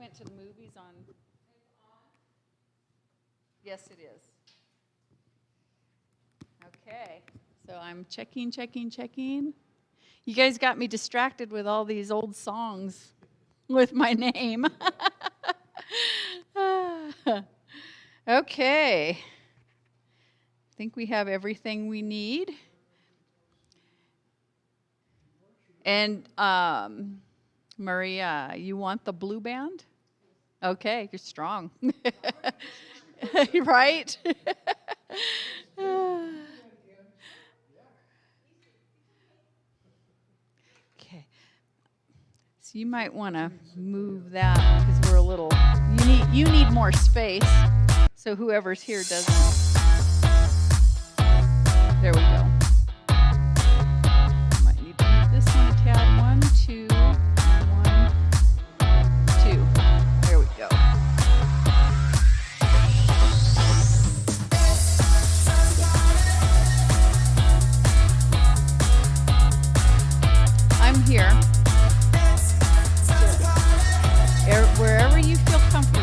went to the movies on. Yes, it is. Okay, so I'm checking. You guys got me distracted with all these old songs with my name. Okay. I think we have everything we need. And Maria, you want the blue band? Okay, you're strong. Right? Okay. So you might want to move that because we're a little, you need more space. So whoever's here doesn't. There we go. Might need to move this one a tad. 1, 2, 1, 2. There we go. I'm here. Wherever you feel comfortable.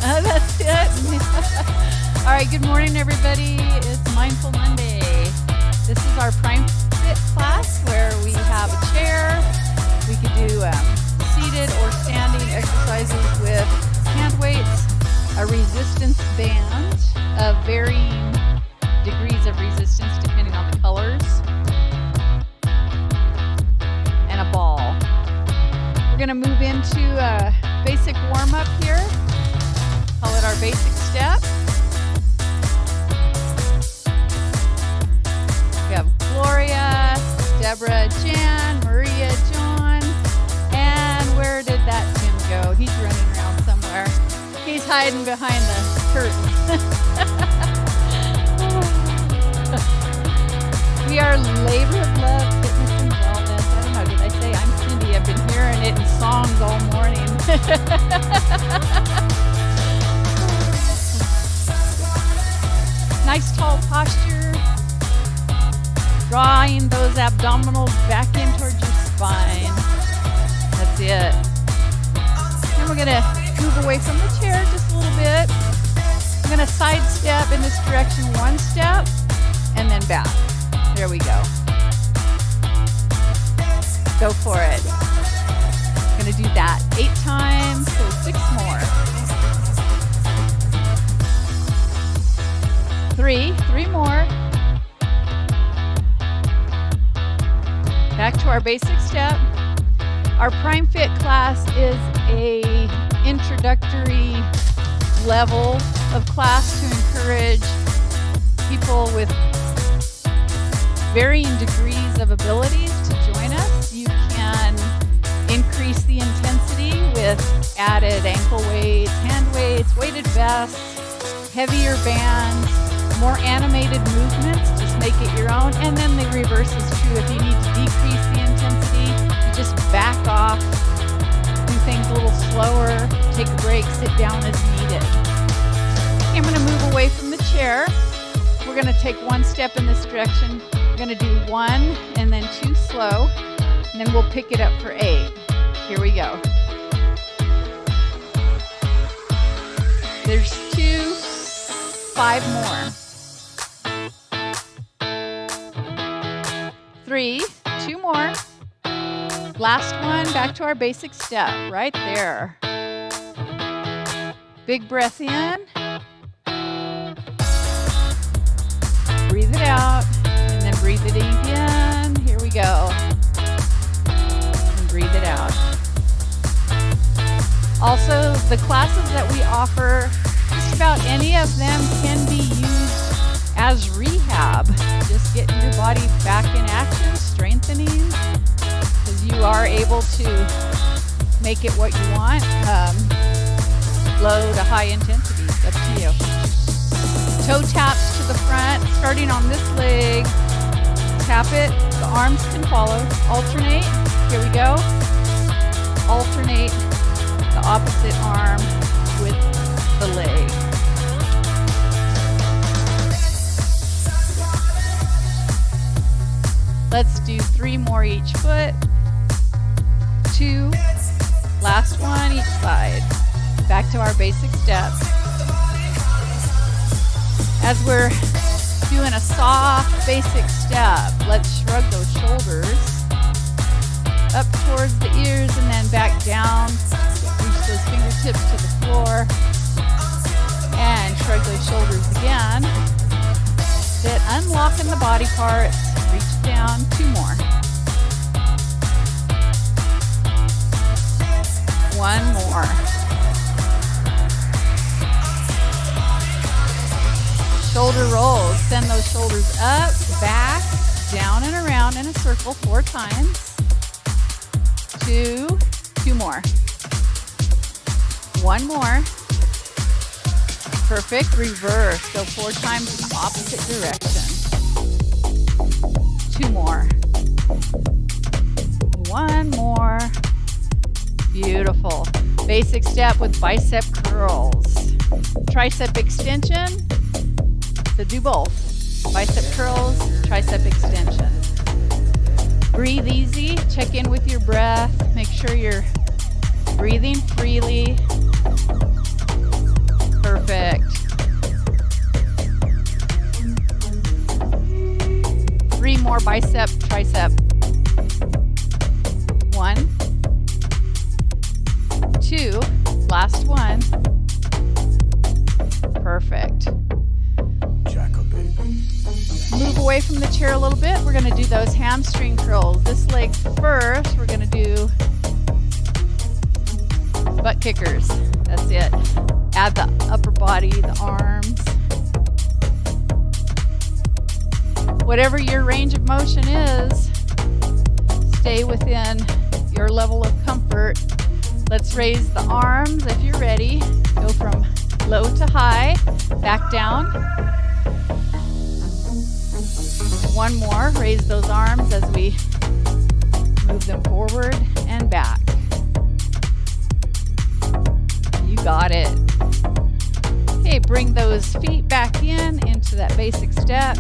That's it. All right, good morning, everybody. It's Mindful Monday. This is our PrimeFit class where we have a chair. We could do seated or standing exercises with hand weights, a resistance band of varying degrees of resistance depending on the colors, and a ball. We're going to move into a basic warm-up here. Call it our basic step. We have Gloria, Deborah, Jan, Maria, John, and where did that Tim go? He's running around somewhere. He's hiding behind the curtain. We are Labor of Love, Fitness and Wellness. I don't know, did I say I'm Cindy? I've been hearing it in songs all morning. Nice tall posture. Drawing those abdominals back in towards your spine. That's it. Then we're going to move away from the chair just a little bit. I'm going to side step in this direction, one step, and then back. There we go. Go for it. I'm going to do that 8 times, so 6 more. 3 more. Back to our basic step. Our PrimeFit class is a introductory level of class to encourage people with varying degrees of abilities to join us. You can increase the intensity with added ankle weights, hand weights, weighted vests, heavier bands, more animated movements. Just make it your own. And then the reverse is true. If you need to decrease the intensity, you just back off, do things a little slower, take a break, sit down as needed. Okay, I'm going to move away from the chair. We're going to take 1 step in this direction. We're going to do 1 and then 2 slow, and then we'll pick it up for 8. Here we go. There's 2, 5 more. 3, 2 more. Last one, back to our basic step, right there. Big breath in. Breathe it out, and then breathe it in again. Here we go. And breathe it out. Also, the classes that we offer, just about any of them can be used as rehab. Just getting your body back in action, strengthening, because you are able to make it what you want. Low to high intensity, it's up to you. Toe taps to the front, starting on this leg. Tap it, the arms can follow. Alternate, here we go. Alternate the opposite arm with the leg. Let's do 3 more each foot. 2, last one each side. Back to our basic steps. As we're doing a soft basic step, let's shrug those shoulders up towards the ears and then back down. Reach those fingertips to the floor and shrug those shoulders again. Sit, unlocking the body parts. Reach down. 2 more. 1 more. Shoulder rolls. Send those shoulders up, back, down and around in a circle 4 times. 2 more. 1 more. Perfect. Reverse. Go 4 times in the opposite direction. 2 more. 1 more. Beautiful. Basic step with bicep curls. Tricep extension. So do both. Bicep curls, tricep extension. Breathe easy. Check in with your breath. Make sure you're breathing freely. Perfect. 3 more bicep, tricep. 1, 2, last one. Perfect. Move away from the chair a little bit. We're going to do those hamstring curls. This leg first. We're going to do butt kickers. That's it. Add the upper body, the arms. Whatever your range of motion is, stay within your level of comfort. Let's raise the arms if you're ready. Go from low to high, back down. 1 more. Raise those arms as we move them forward and back. You got it. Okay, bring those feet back into that basic step.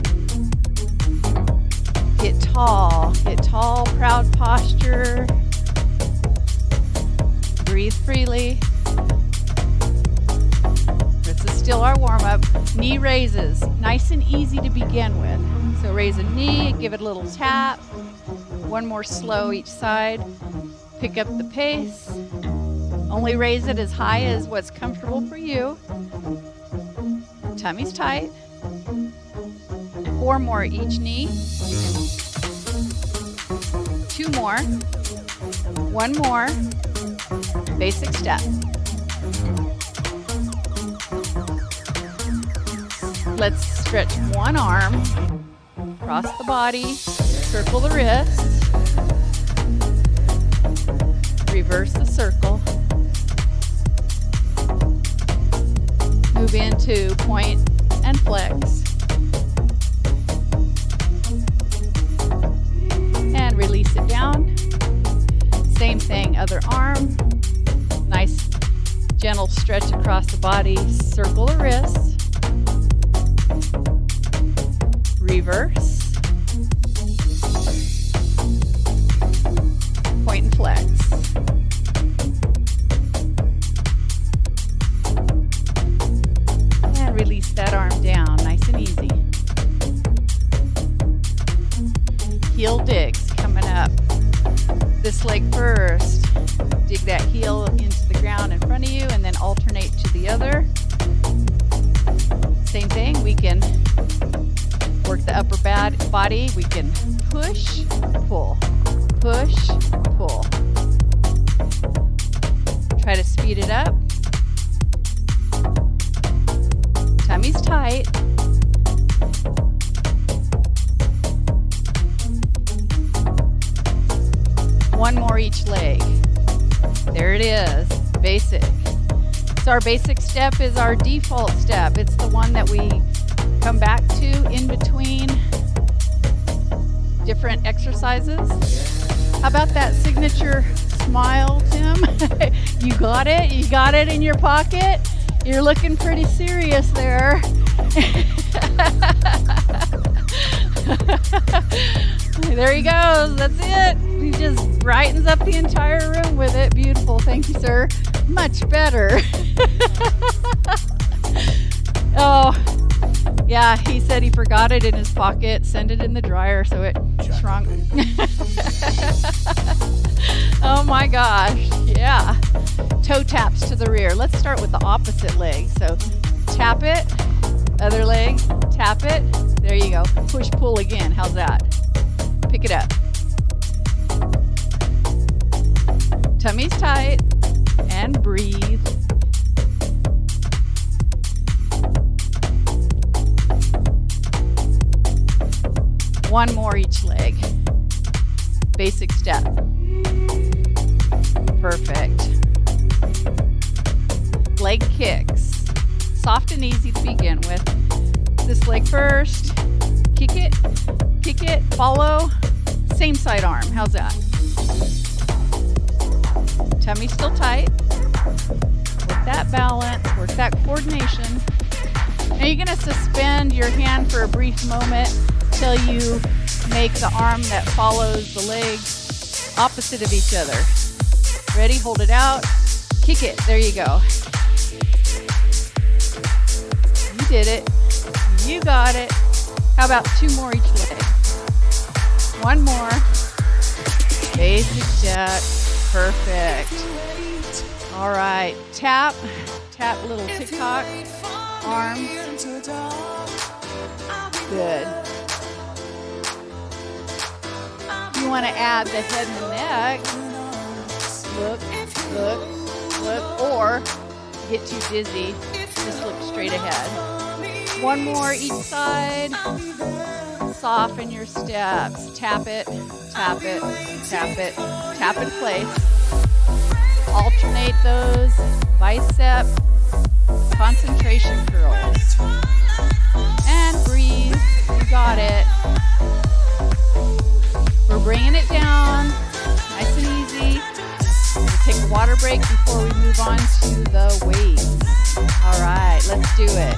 Get tall, proud posture. Breathe freely. This is still our warm-up. Knee raises, nice and easy to begin with. So raise a knee, give it a little tap. 1 more slow each side. Pick up the pace. Only raise it as high as what's comfortable for you. Tummy's tight. 4 more each knee. 2 more. 1 more. Basic step. Let's stretch 1 arm. Cross the body. Circle the wrist. Reverse the circle. Move into point and flex. And release it down. Same thing, other arm. Nice gentle stretch across the body. Circle the wrist. Reverse. Point and flex. And release that arm down, nice and easy. Heel digs coming up. This leg first. Dig that heel into the ground in front of you and then alternate to the other. Same thing, we can work the upper body. We can push, pull, push, pull. Try to speed it up. Tummy's tight. One more each leg. There it is, basic. So our basic step is our default step. It's the one that we come back to in between different exercises. How about that signature smile, Tim? You got it? You got it in your pocket? You're looking pretty serious there. There he goes. That's it. He just brightens up the entire room with it. Beautiful. Thank you, sir. Much better. Oh, yeah. He said he forgot it in his pocket. Send it in the dryer so it shrunk. Oh my gosh. Yeah. Toe taps to the rear. Let's start with the opposite leg. So tap it, other leg, tap it. There you go. Push, pull again. How's that? Pick it up. Tummy's tight and breathe. One more each leg. Basic step. Perfect. Leg kicks. Soft and easy to begin with. This leg first. Kick it, follow. Same side arm. How's that? Tummy still tight. Work that balance, work that coordination. Now you're going to suspend your hand for a brief moment till you make the arm that follows the leg opposite of each other. Ready? Hold it out. Kick it. There you go. You did it. You got it. How about two more each leg? One more. Basic step. Perfect. All right. Tap. Tap, little tick-tock. Arm. Good. You want to add the head and the neck. Look, look, look. Or get too dizzy. Just look straight ahead. One more each side. Soften your steps. Tap it, tap it, tap it, tap in place. Alternate those bicep concentration curls. And breathe. You got it. We're bringing it down. Nice and easy. We'll take a water break before we move on to the weights. All right, let's do it.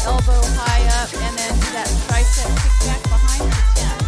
Elbow high up, and then do that tricep kick back behind for 10.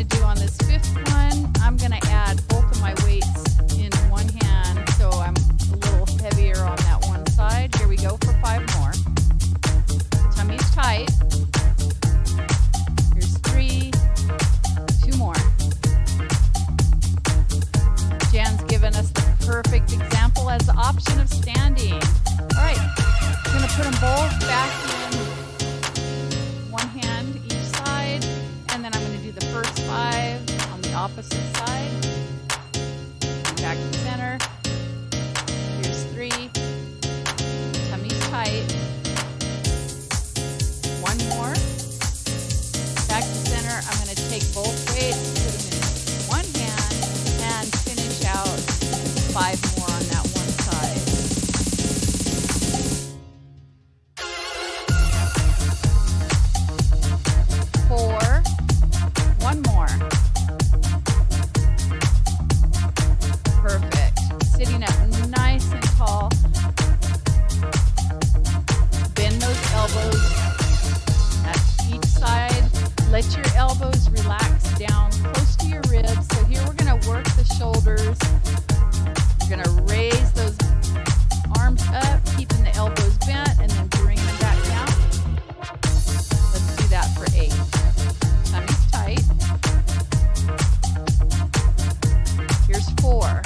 going to do on this fifth one, I'm going to add both of my weights in one hand, so I'm a little heavier on that one side. Here we go for 5 more. Tummy's tight. Here's 3, 2 more. Jan's given us the perfect example as the option of standing. All right, I'm going to put them both back in one hand each side, and then I'm going to do the first 5 on the opposite side. Back to center. Here's 3. Tummy's tight. 1 more. Back to center. I'm going to take both weights, put them in one hand, and finish out 5 more on that one side. Four. 1 more. Perfect. Sitting up nice and tall. Bend those elbows at each side. Let your elbows relax down close to your ribs. So here we're going to work the shoulders. We're going to raise those arms up, keeping the elbows bent, and then bring them back down. Let's do that for 8. Tummy's tight. Here's 4.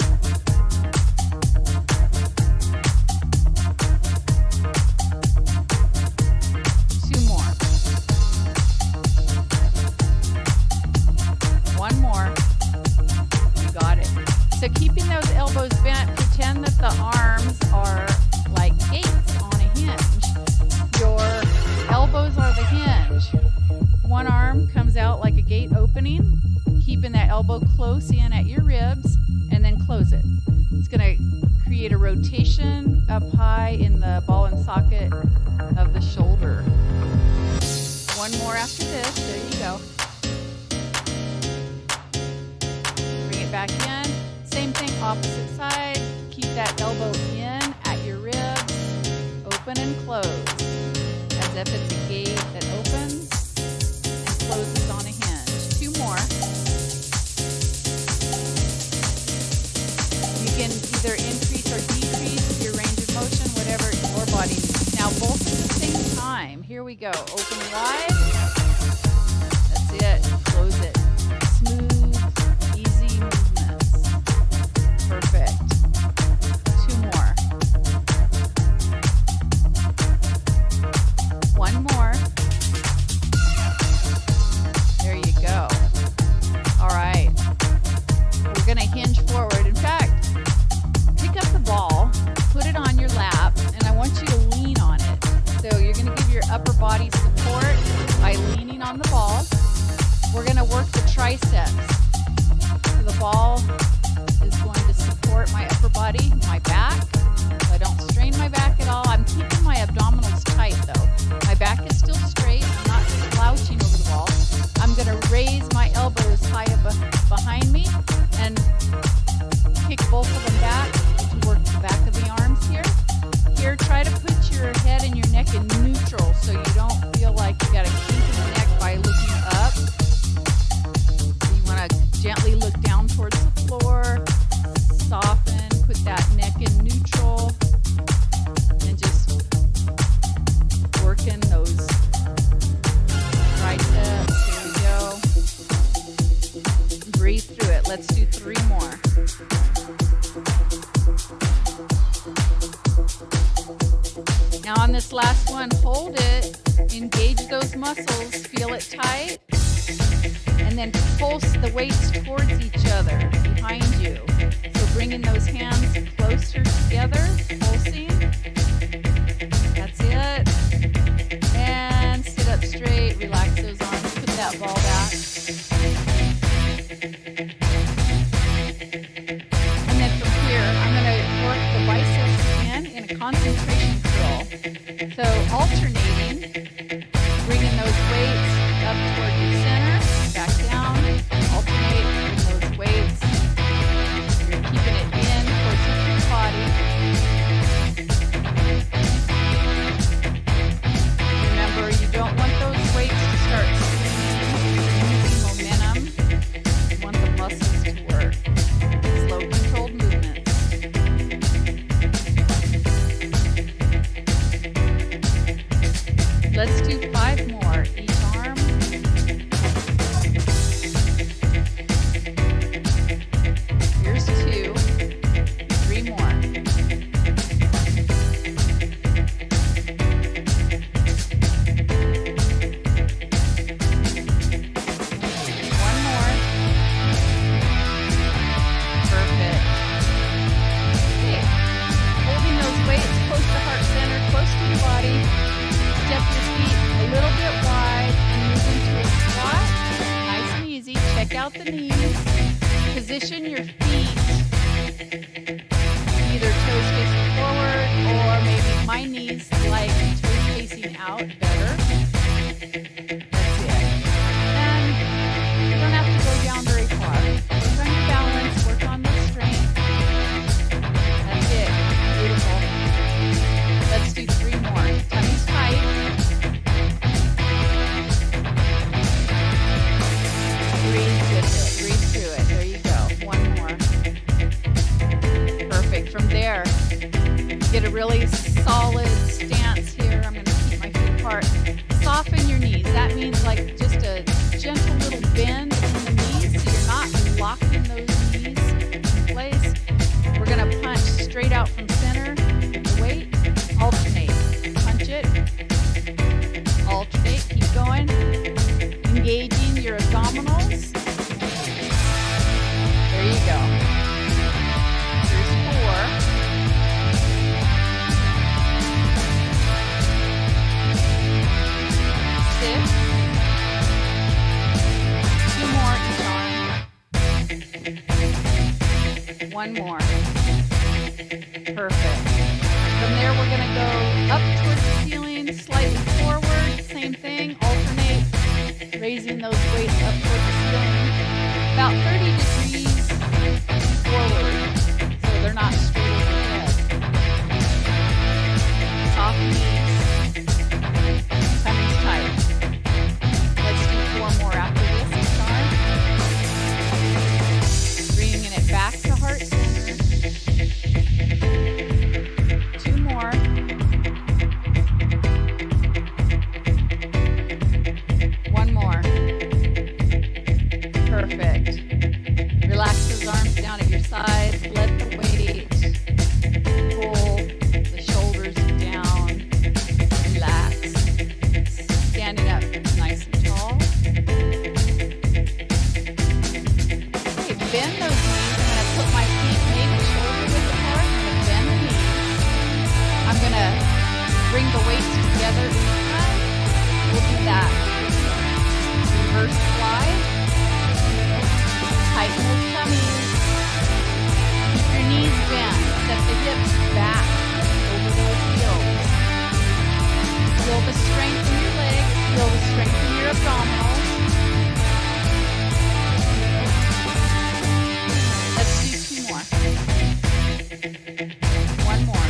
2 more. 1 more. You got it. So keeping those elbows bent, pretend that the arms are like gates on a hinge. Your elbows are the hinge. One arm comes out like a gate opening, keeping that elbow close in at your ribs, and then close it. It's going to create a rotation up high in the ball and socket of the shoulder. 1 more after this. There you go. Bring it back in. Same thing, opposite side. Keep that elbow in at your ribs. Open and close. As if it's a gate that opens and closes on a hinge. 2 more. You can either increase or decrease your range of motion, whatever your body needs. Now both at the same time. Here we go. Open wide. That's it. Close it. Smooth, easy movements. Perfect. 2 more. 1 more. There you go. All right. We're going to hinge forward. In fact, pick up the ball, put it on your lap, and I want you to lean on it. So you're going to give your upper body support by leaning on the ball. We're going to work the triceps. So the ball is going to support my upper body, my back. So I don't strain my back at all. I'm keeping my abdominals tight though. My back is still straight. I'm not slouching over the ball. I'm going to raise my elbows high above behind me and kick both of them back to work the back of the arms here. Here, try to put your head and your neck in neutral so you don't feel like you got a kink in the neck by looking up. You want to gently look down towards the floor, soften, put that neck in neutral, and just working those triceps. Here we go. Breathe through it. Let's do 3 more. Now on this last one, hold it, engage those muscles, feel it tight, and then pulse the weights towards each other behind you. So bringing those hands closer together, pulsing. That's it. And sit up straight, relax those arms, put that ball back. And then from here, I'm going to work the biceps again in a concentration curl. So alternating, bringing those weights up toward the center, back down, alternate those weights. You're keeping it in towards your body. Remember, you don't want those weights to start spinning. You're using momentum. Let's do 5 more each arm. Here's 2. 3 more. One more. Perfect. Okay. Holding those weights close to heart center, close to the body. Step your feet a little bit wide and move into a squat. Nice and easy. Check out the knees. Position your feet, either toes facing forward or maybe my knees like toes facing out better. That's it. And you don't have to go down very far. Work on your balance, work on the strength. That's it. Beautiful. Let's do 3 more. Tummy's tight. Breathe with it. Breathe through it. There you go. 1 more. Perfect. From there, get a really solid stance here. I'm going to keep my feet apart. Soften your knees. That means like just a gentle little bend in the knees so you're not locking those knees in place. We're going to punch straight out from center with the weight. Alternate. Punch it. Alternate. Keep going. Engaging your abdominals. There you go. Here's 4. 6. 2 more each arm. 1 more. Perfect. From there, we're going to go up towards the ceiling, slightly forward. Same thing. Alternate. Raising those weights up towards the ceiling. About 30 degrees forward. So they're not straight overhead. Soft knees. Tummy's tight. Let's do 4 more after this each arm. Bringing it back to heart center. 2 more. One more. Perfect. Relax those arms down at your sides. Let the weight pull the shoulders down. Relax. Standing up nice and tall. Okay, bend those knees. I'm going to put my feet maybe shoulder width apart. I'm going to bend the knees. I'm going to bring the weights together in front. We'll do that. Reverse fly. Tighten those tummies. Keep your knees bent. Set the hips back over those heels. Feel the strength in your legs. Feel the strength in your abdominals. Let's do 2 more. 1 more.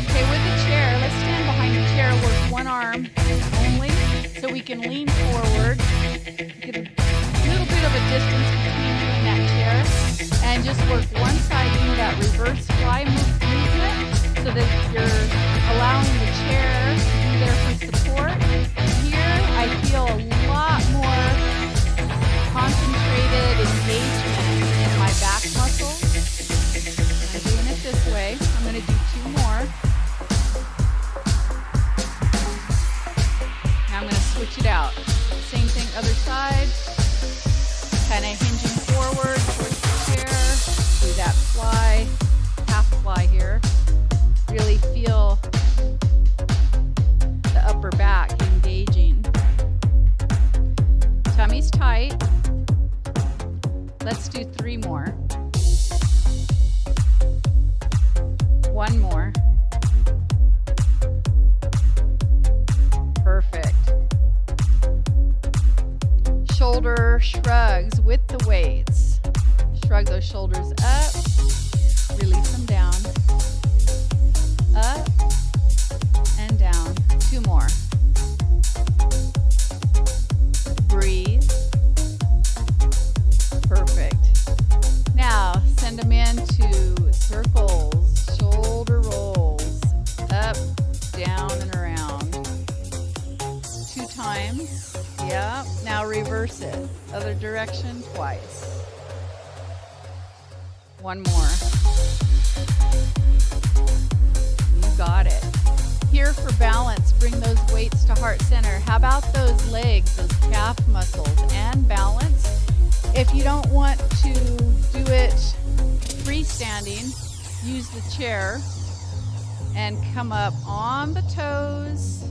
Okay, with the chair, let's stand behind the chair. Work 1 arm only so we can lean forward. Get a little bit of a distance between you and that chair. And just work one side doing that reverse fly movement so that you're allowing the chair to be there for support. Here, I feel a lot more concentrated engagement in my back muscles. I'm doing it this way. I'm going to do 2 more. Now I'm going to switch it out. Same thing, other side. Kind of hinging forward towards the chair. Do that fly, half fly here. Really feel the upper back engaging. Tummy's tight. Let's do 3 more. 1 more. Perfect. Shoulder shrugs with the weights. Shrug those shoulders up. Release them down. Up and down. 2 more. Breathe. Perfect. Now send them into circles, shoulder rolls, up, down, and around. Yep. Now reverse it. Other direction twice. One more. You got it. Here for balance, bring those weights to heart center. How about those legs, those calf muscles, and balance? If you don't want to do it freestanding, use the chair and come up on the toes,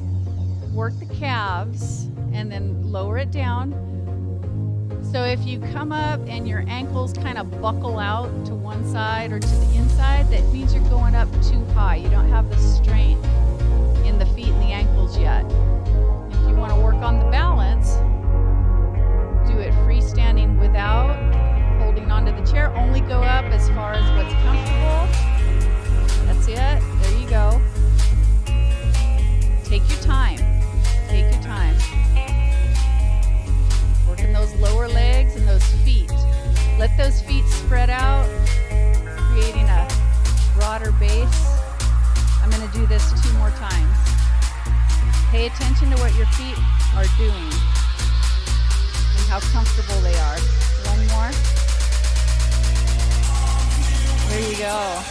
work the calves, and then lower it down. So if you come up and your ankles kind of buckle out to one side or to the inside, that means you're going up too high. You don't have the strength in the feet and the ankles yet. If you want to work on the balance, do it freestanding without holding onto the chair. Only go up as far as what's comfortable. That's it. There you go. Take your time. Take your time. Working those lower legs and those feet. Let those feet spread out, creating a broader base. I'm going to do this 2 more times. Pay attention to what your feet are doing and how comfortable they are. One more. There you go.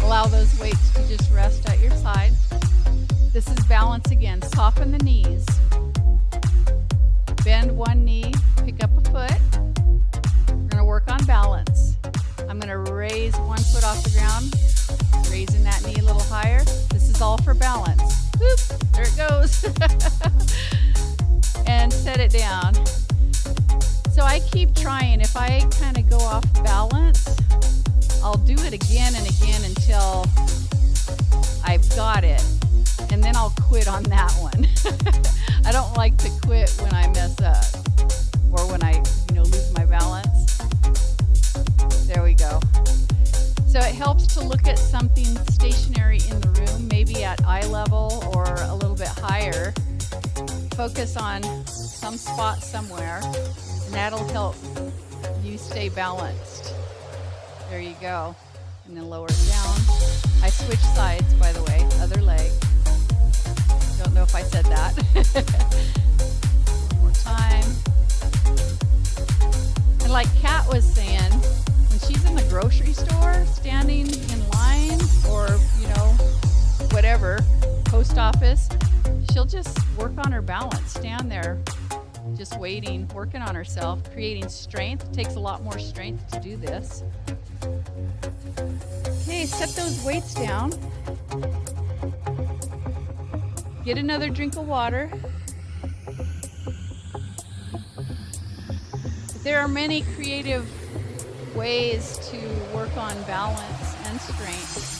Allow those weights to just rest at your side. This is balance again. Soften the knees. Bend one knee, pick up a foot. We're going to work on balance. I'm going to raise one foot off the ground, raising that knee a little higher. This is all for balance. Whoop, there it goes. And set it down. So I keep trying. If I kind of go off balance, I'll do it again and again until I've got it. And then I'll quit on that one. I don't like to quit when I mess up or when I, lose my balance. There we go. So it helps to look at something stationary in the room, maybe at eye level or a little bit higher. Focus on some spot somewhere, and that'll help you stay balanced. There you go. And then lower it down. I switch sides, by the way, other leg. Don't know if I said that. One more time. And like Kat was saying, when she's in the grocery store, standing in line, or, whatever, post office, she'll just work on her balance, stand there, just waiting, working on herself, creating strength. It takes a lot more strength to do this. Okay, set those weights down. Get another drink of water. There are many creative ways to work on balance and strength.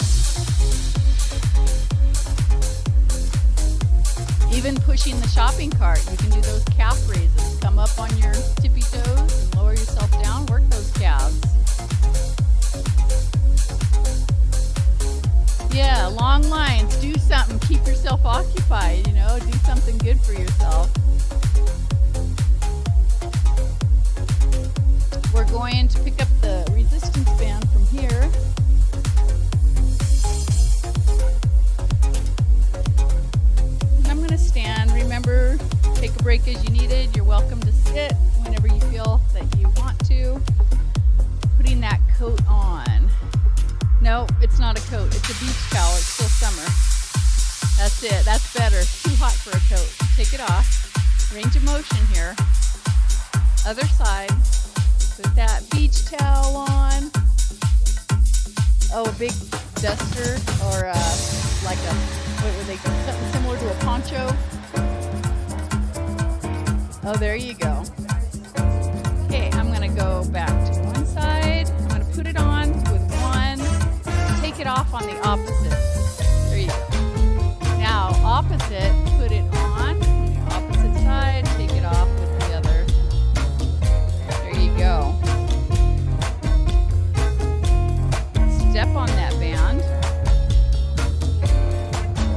Even pushing the shopping cart, you can do those calf raises. Come up on your tippy toes and lower yourself down, work those calves. Yeah, long lines, do something, keep yourself occupied, do something good for yourself. We're going to pick up the resistance band from here. And I'm going to stand. Remember, take a break as you need it. You're welcome to sit whenever you feel that you want to. Putting that coat on. No, it's not a coat. It's a beach towel. It's still summer. That's it. That's better. It's too hot for a coat. Take it off. Range of motion here. Other side. Put that beach towel on. Oh, a big duster or like a, what were they, something similar to a poncho. Oh, there you go. Okay, I'm going to go back to one side. I'm going to put it on with one. Take it off on the opposite. There you go. Now, opposite, put it on the opposite side. Take it off with the other. There you go. Step on that band.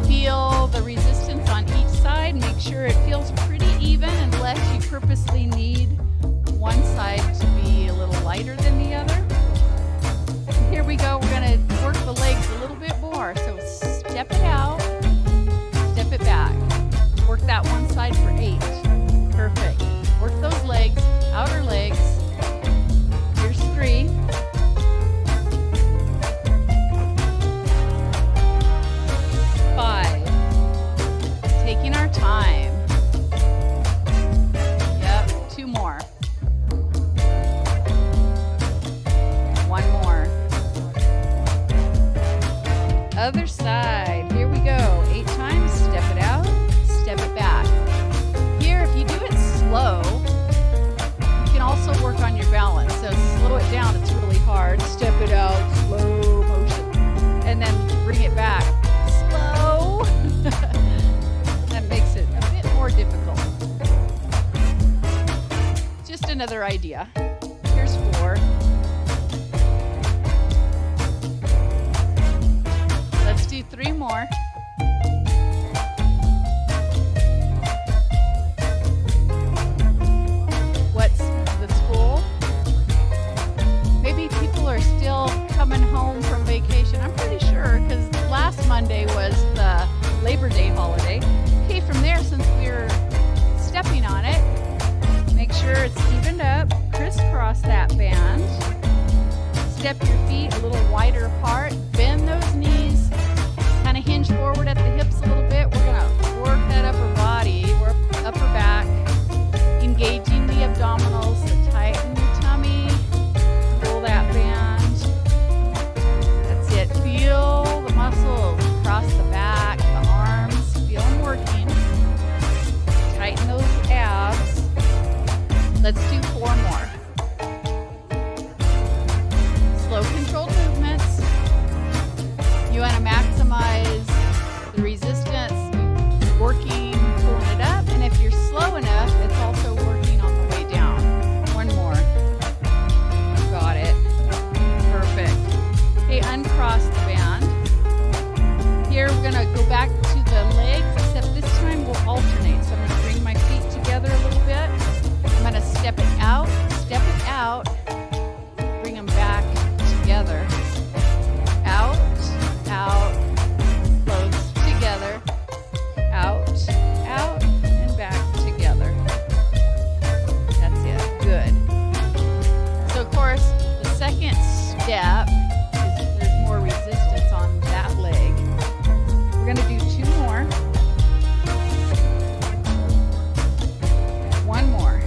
Feel the resistance on each side. Make sure it feels pretty even unless you purposely need one side to be a little lighter than the other. Here we go. We're going to work the legs a little bit more. So step it out, step it back. Work that one side for 8. another idea. Here's 4. Let's do 3 more. What's the school? Maybe people are still coming home from vacation. I'm pretty sure, because last Monday was the Labor Day holiday. Okay, from there, since we're stepping on it, make sure it's evened up. Crisscross that band. Step your feet a little wider apart. Bend those knees. Kind of hinge forward at the hips a little bit. We're going to work that upper body, work upper back, engaging the abdominals. So tighten your tummy. Pull that band. That's it. Feel the muscles across the back, the arms. Feel them working. Tighten those abs. Let's do 4 more. Slow, controlled movements. You want to maximize the resistance, working, pulling it up. And if you're slow enough, it's also working on the way down. 1 more. Got it. Perfect. Okay, uncross the band. Here we're going to go back to the legs, except this time we'll alternate. So I'm going to bring my feet together a little bit. I'm going to step it out, bring them back together. Out, close together. Out, and back together. That's it. Good. So, of course, the second step is there's more resistance on that leg. We're going to do 2 more. 1 more.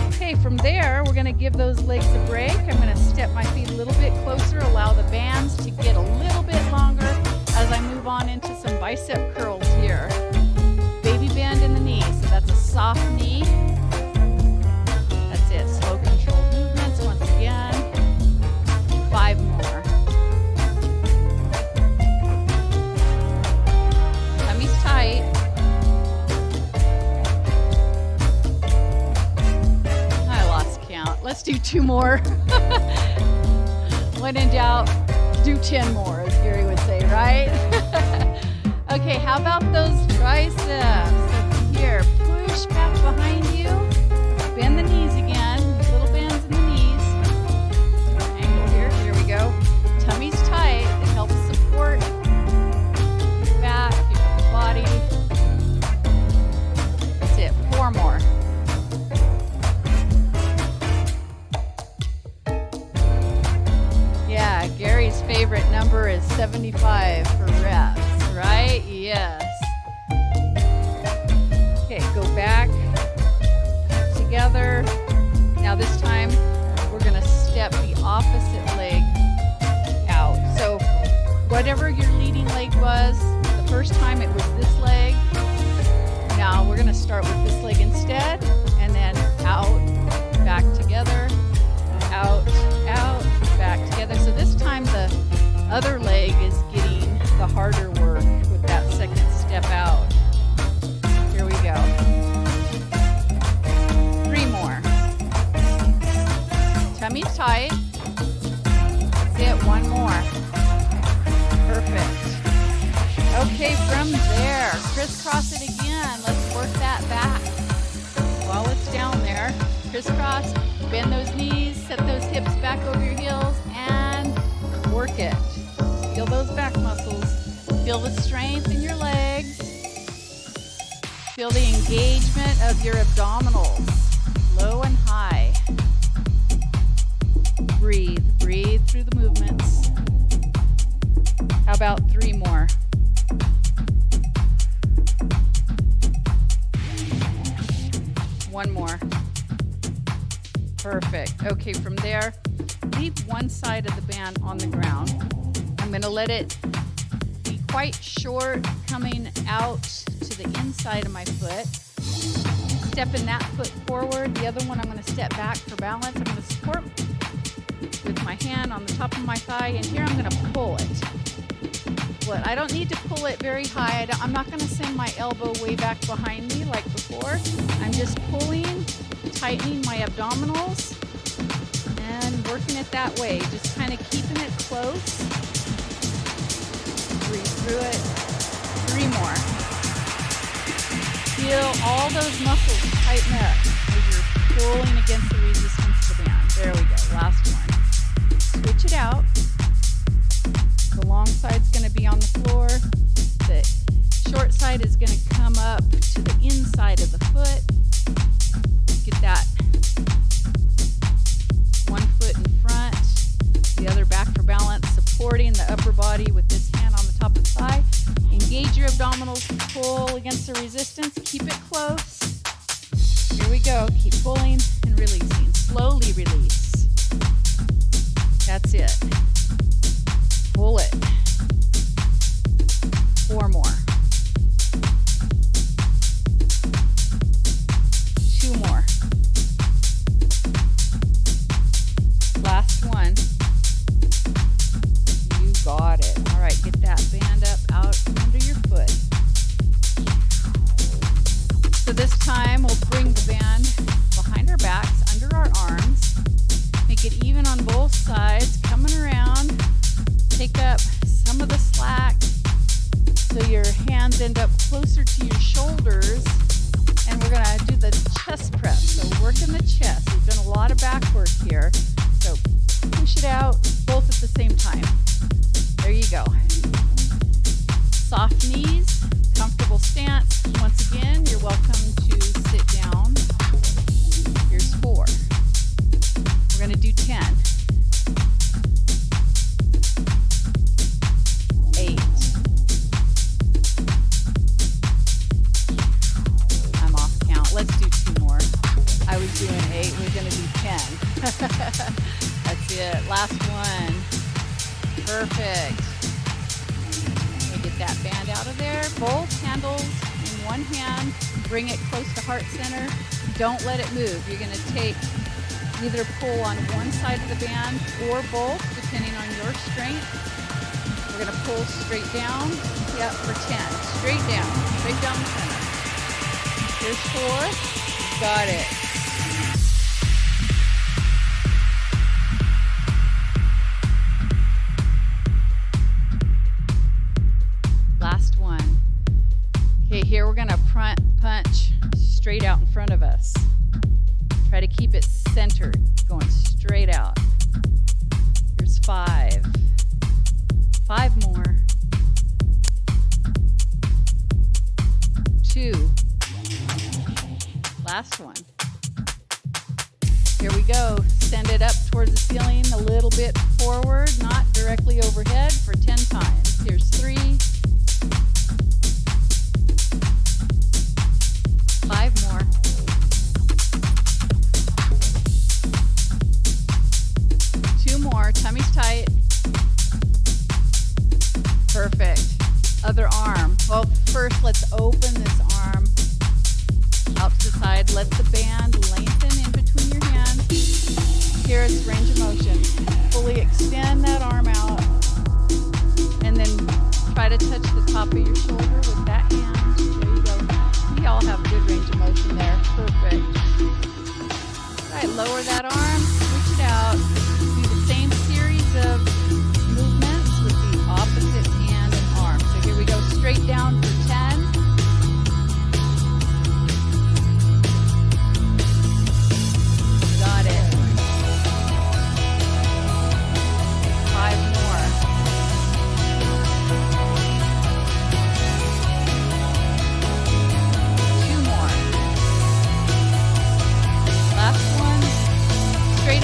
Okay, from there, we're going to give those legs a break. I'm going to step my feet a little bit closer, allow the bands to get a little bit longer as I move on into some bicep curls here. Baby bend in the knee, so that's a soft knee. That's it, slow controlled movements once again. 5 more. Tummy's tight. Let's do 2 more. When in doubt, do 10 more, as Gary would say, right? Okay, how about those triceps? So here, push back behind you. Bend the knees again. Little bends in the knees. Angle here. Here we go. Tummy's tight. It helps support your back, your upper body. That's it. 4 more. Yeah, Gary's favorite number is 75 for reps, right? Yes. Okay, go back together. Now this time we're going to step the opposite leg out. So whatever your leading leg was, the first time it was this leg. Now we're going to start with this leg instead, and then out, back together, out, back together. So this time the other leg is getting the harder work with that second step out. Here we go. 3 more. Tummy's tight. That's it. 1 more. Perfect. Okay, from there, crisscross it again. Let's work that back. While it's down there, crisscross, bend those knees, set those hips back over your heels, and work it. Feel those back muscles. Feel the strength in your legs. Feel the engagement of your abdominals, low and high. Breathe through the movements. How about 3 more? One more. Perfect. Okay, from there, leave one side of the band on the ground. I'm going to let it be quite short, coming out to the inside of my foot. Stepping that foot forward. The other one I'm going to step back for balance. I'm going to support with my hand on the top of my thigh, and here I'm going to pull it. pull it. I don't need to pull it very high. I'm not going to send my elbow way back behind me like before. I'm just pulling, tightening my abdominals, and working it that way. Just kind of keeping it close. Breathe through it. 3 more. Feel all those muscles tighten up as you're pulling against the resistance of the band. There we go. Last one. Switch it out. The long side's going to be on the floor. The short side is going to come up to the inside of the foot. Get that one foot in front, the other back for balance, supporting the upper body with this hand on the top of the thigh. Engage your abdominals, pull against the resistance, keep it close. Here we go, keep pulling and releasing. Slowly release. That's it. Pull it. 4 more. 2 more. Last one. You got it. All right, get that band up out from under your foot. So this time we'll bring the band behind our backs, under our arms. Make it even on both sides, coming around. Take up some of the slack so your hands end up closer to your shoulders. And we're gonna do the chest press. So working the chest. We've done a lot of back work here. So push it out both at the same time. There you go. Soft knees, comfortable stance. Once again, you're welcome to sit down. Here's 4. We're gonna do 10. 8. I'm off count. Let's do 2 more. I was doing 8. We're going to do 10. That's it. Last one. Perfect. Let me get that band out of there. Both handles in one hand. Bring it close to heart center. Don't let it move. You're going to take either pull on one side of the band or both, depending on your strength. We're going to pull straight down. Yep, for 10. Straight down the center. Here's 4. Got it. Last one. Okay, here we're going to front punch straight out in front of us. Try to keep it centered, going straight out. Here's 5. 5 more. 2. Last one. Here we go. Send it up towards the ceiling, a little bit forward, not directly overhead, for 10 times. Here's 3. 5 more. 2 more. Tummy's tight. Perfect. Other arm. Well, first let's open this arm out to the side. Let the band lengthen in between your hands. Here it's range of motion. Fully extend that arm out and then try to touch the top of your shoulder with that hand. There you go. We all have good range of motion there. Perfect. All right, lower that arm, switch it out. Do the same series of movements with the opposite hand and arm. So here we go, straight down for 10. Got it. 5 more. 2 more. Last one. Straight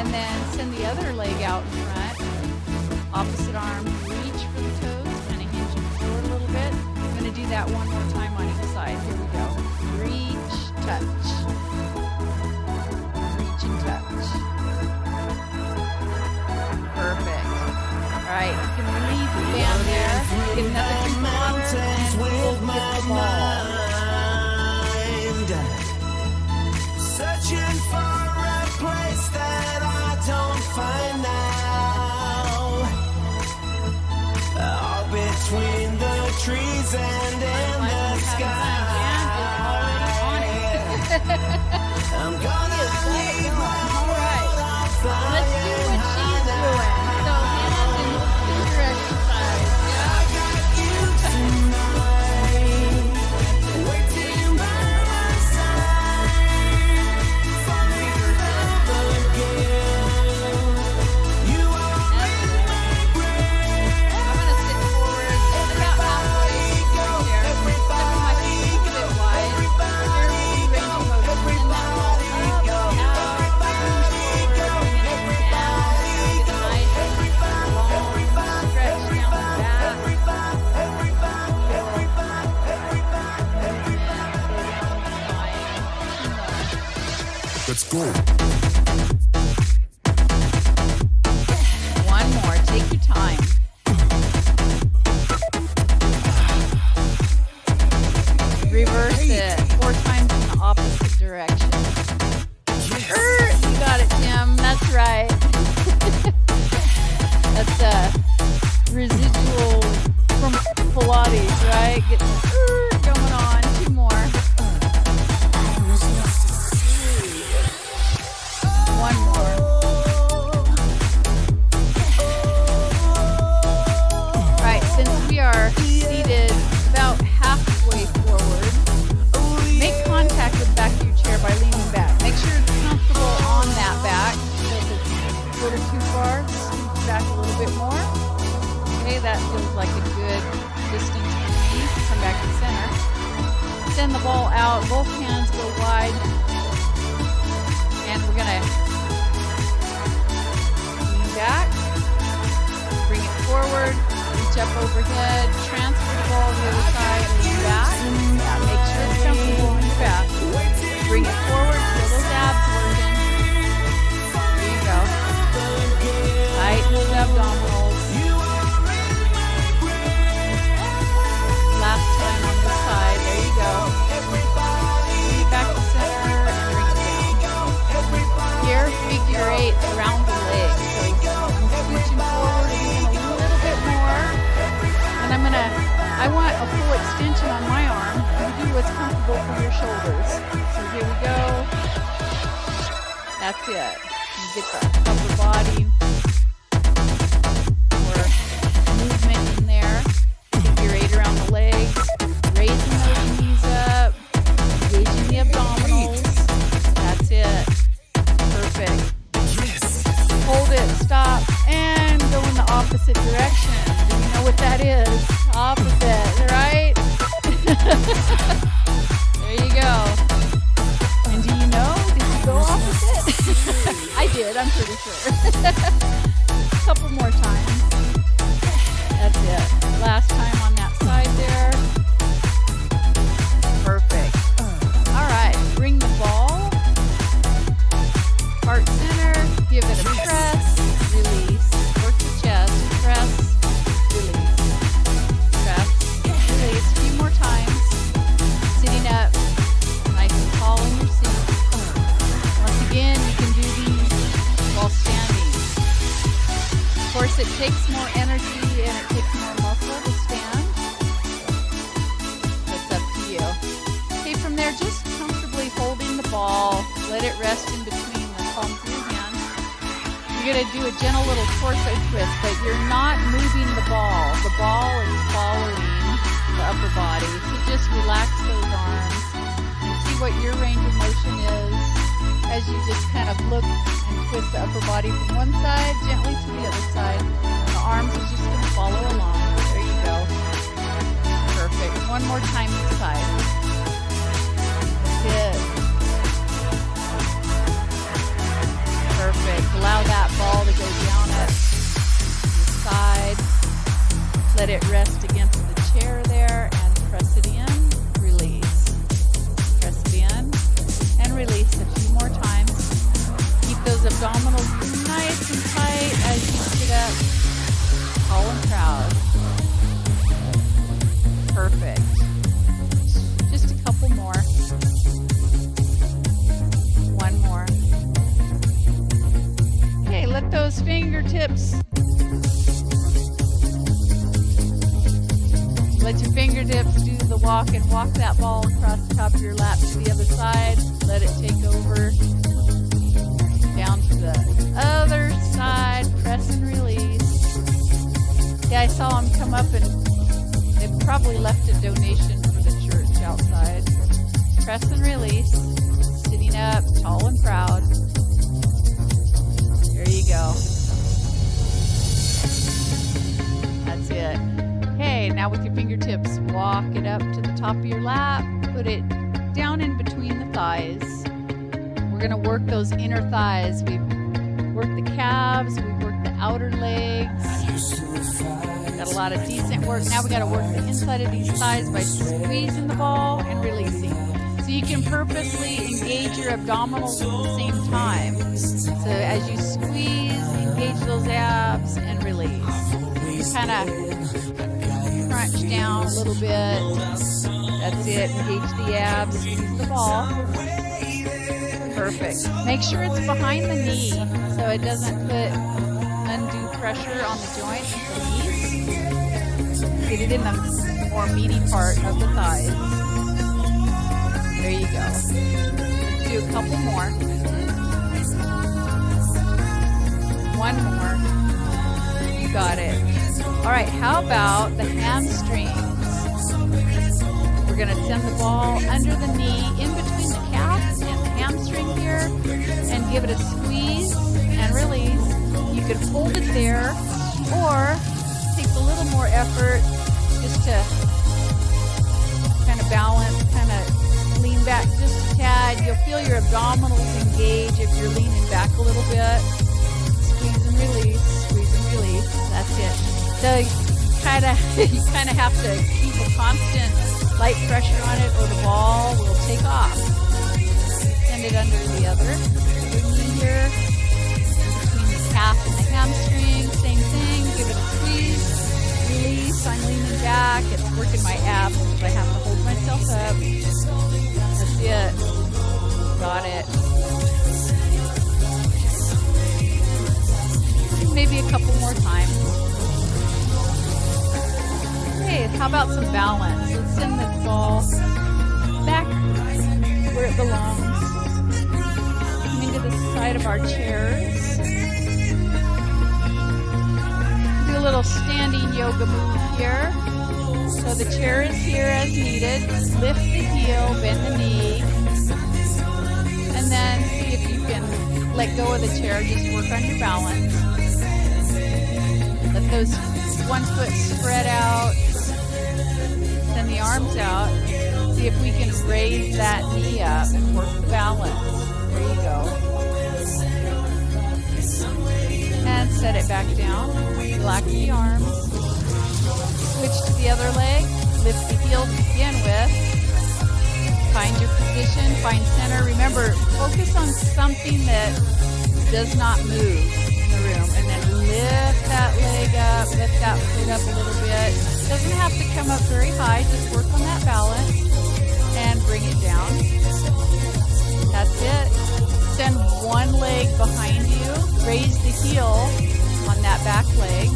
And then send the other leg out in front. Opposite arm, reach for the toes, kind of hinge it forward a little bit. I'm going to do that one more time on each side. Here we go. Reach, touch. Reach and touch. Perfect. All right, you can leave the band there. Get another drink of water, and we'll get the ball. Searching for a place that I don't find now. All between the trees and in the sky. I'm gonna leave my world on fire. Let's do what she's doing. So hands and finger exercise. I got you tonight, waiting by my side, falling in love again. You are in my brain. I'm going to sit forward about halfway right there. Stepping my feet a bit wide. Here, range of motion. Send that ball up, out, push forward, bring it down. Get a nice long stretch down the back. Let's go. One more. Take your time. Reverse it 4 times in the opposite direction. You got it, Tim. That's right. That's residual from Pilates, right? Getting going on. 2 more. 1 more. Right, since we are seated about halfway forward, make contact with the back of your chair by leaning back. Make sure it's comfortable on that back. So if it's a little too far, scoot back a little bit more. Okay, that feels like a good distance for me. Come back to center. Send the ball out. Both hands go wide. And we're going to lean back. Bring it forward. Reach up overhead. Transfer the ball to the other side. Lean back. Yeah, make sure it's comfortable on your back. Bring it forward. Feel those abs working. There you go. Tighten those abdominals. Last time on this side. There you go. Bring it back to center and bring it down. Here, figure 8 around the leg. So I'm scooching forward again a little bit more. And I want a full extension on my arm. You do what's comfortable for your shoulders. So here we go. That's it. You get the upper body or movement in there. Figure 8 around the legs. Raising those knees up. Engaging the abdominals. That's it. Perfect. Hold it. Stop. And go in the opposite direction. Do you know what that is? Opposite, right? There you go. And do you know? Did you go opposite? I did, I'm pretty sure. A couple more times. That's it. Last time on that side there. Perfect. All right, bring the ball. Heart center. Give it a press. Release. Work the chest. Press. Release. Press. Release. A few more times. Sitting up. Nice and tall in your seat. Once again, you can do these while standing. Of course, it takes more energy and it takes more muscle to stand. That's up to you. Okay, from there, just comfortably holding the ball. Let it rest in between the palms of your hands. You're going to do a gentle little torso twist, but you're not moving the ball. The ball is following the upper body. So just relax those arms and see what your range of motion is as you just kind of look and twist the upper body from one side gently to the other side. The arms are just going to follow along. There you go. Perfect. One more time each side. Good. Perfect. Allow it rest against the chair there and press it in, release. Press it in and release a few more times. Keep those abdominals nice and tight as you sit up, tall and proud. Perfect. Just a couple more. One more. Okay, let those fingertips, let your fingertips do the walk and walk that ball across the top of your lap to the other side. Let it take over. Down to the other side. Press and release. Yeah, I saw them come up and they probably left a donation for the church outside. Press and release. Sitting up, tall and proud. There you go. That's it. Okay, now with your fingertips, walk it up to the top of your lap. Put it down in between the thighs. We're going to work those inner thighs. We've worked the calves. We've worked the outer legs. Got a lot of decent work. Now we got to work the inside of these thighs by squeezing the ball and releasing. So you can purposely engage your abdominals at the same time. So as you squeeze, engage those abs and release. Kind of crunch down a little bit. That's it. Engage the abs, squeeze the ball. Perfect. Make sure it's behind the knee so it doesn't put undue pressure on the joints, the knees. Get it in the more meaty part of the thighs. There you go. Let's do a couple more. One more. You got it. All right, how about the hamstrings? We're going to send the ball under the knee, in between the calf and the hamstring here, and give it a squeeze and release. You could hold it there, or take a little more effort just to kind of balance, kind of lean back just a tad. You'll feel your abdominals engage if you're leaning back a little bit. Squeeze and release, squeeze and release. That's it. So you kind of have to keep a constant light pressure on it, or the ball will take off. Send it under the other knee here, between the calf and the hamstring. Same thing. Give it a squeeze, release. I'm leaning back. It's working my abs because I have to hold myself up. That's it. Got it. Maybe a couple more times. Okay, how about some balance? Let's send the ball back where it belongs. Coming to the side of our chairs. Do a little standing yoga move here. So the chair is here as needed. Lift the heel, bend the knee. And then see if you can let go of the chair. Just work on your balance. Let those one foot spread out. Send the arms out. See if we can raise that knee up and work the balance. There you go. And set it back down. Relax the arms. Switch to the other leg. Lift the heel to begin with. Find your position. Find center. Remember, focus on something that does not move in the room. And then lift that leg up. Lift that foot up a little bit. Doesn't have to come up very high. Just work on that balance. And bring it down. That's it. Send one leg behind you. Raise the heel on that back leg.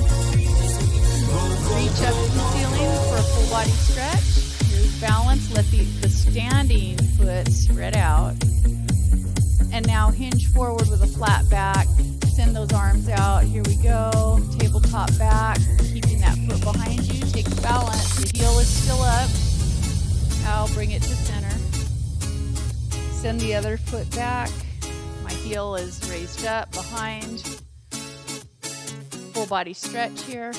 Reach up to the ceiling for a full body stretch. Here's balance. Let the standing foot spread out. And now hinge forward with a flat back. Send those arms out. Here we go. Tabletop back. Keeping that foot behind you. Take the balance. The heel is still up. I'll bring it to center. Send the other foot back. My heel is raised up behind. Full body stretch here.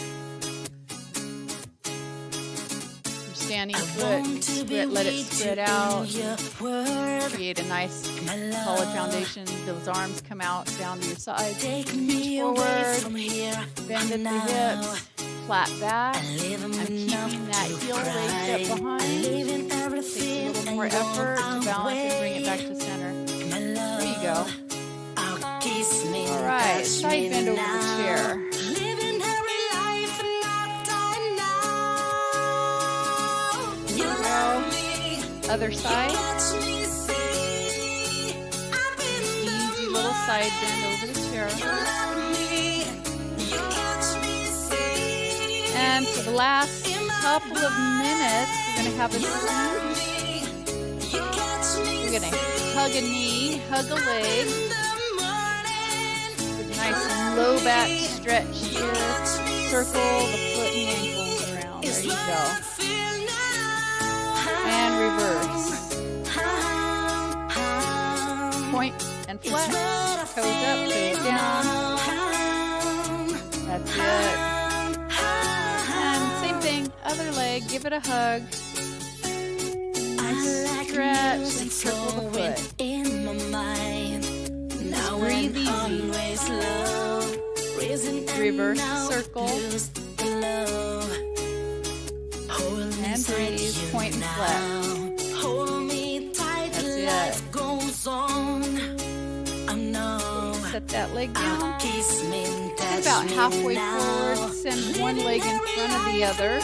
Your standing foot, let it spread out. Create a nice solid foundation. Those arms come out down to your side. Reach forward. Bend at the hips. flat back. I'm keeping that heel raised up behind. Takes a little more effort to balance and bring it back to center. There you go. All right, side bend over the chair. There we go. Other side. Easy little side bend over the chair. And for the last couple of minutes, we're going to have a seat. We're going to hug a knee, hug a leg. With a nice low back stretch here. Circle the foot and ankles around. There you go. And reverse. Point and flex. Toes up, toes down. That's it. Other leg, give it a hug. Nice stretch and circle the foot. Just breathe easy. Reverse circle. And breathe, point and flex. That's it. Set that leg down. Get about halfway forward. Send one leg in front of the other.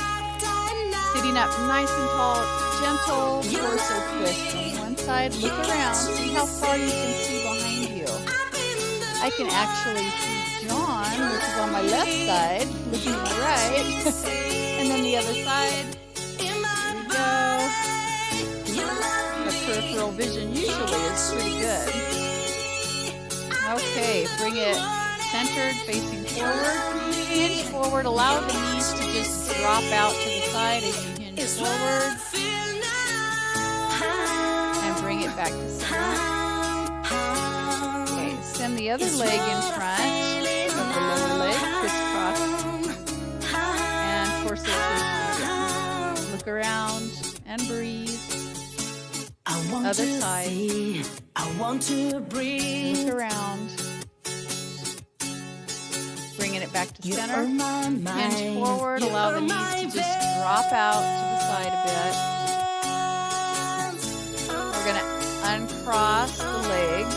Sitting up nice and tall, gentle torso twist on one side. Look around, see how far you can see behind you. I can actually see John, which is on my left side, looking to my right. And then the other side. There we go. Our peripheral vision usually is pretty good. Okay, bring it centered, facing forward. Hinge forward, allow the knees to just drop out to the side as you hinge forward. And bring it back to center. Okay, send the other leg in front of the lower leg, crisscross. And torso twist. Look around and breathe. Other side. Look around. Bringing it back to center. Hinge forward. Allow the knees to just drop out to the side a bit. We're going to uncross the legs.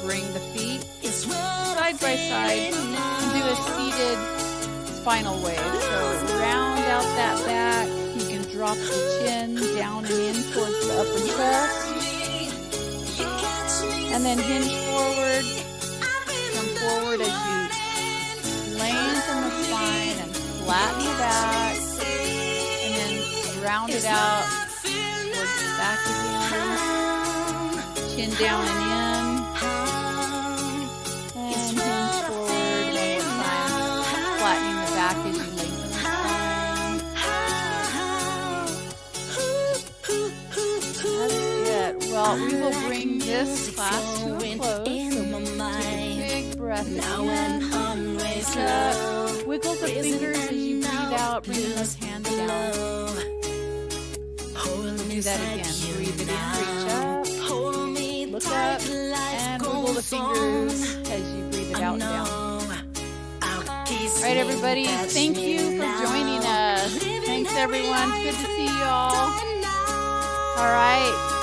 Bring the feet side by side and do a seated spinal wave. So round out that back. You can drop the chin down and in towards the upper chest. And then hinge forward. Come forward as you lengthen the spine and flatten the back. And then round it out towards the back again. Chin down and in. And hinge forward one more time. Flattening the back as you lengthen the spine. That's it. Well, we will bring this class to a close. So take a big breath in. Wiggle the fingers as you breathe out, bringing those hands down. Do that again. Breathe it in, reach up, look up, and wiggle the fingers as you breathe it out and down. All right, everybody, thank you for joining us. Thanks, everyone. It's good to see you all. All right.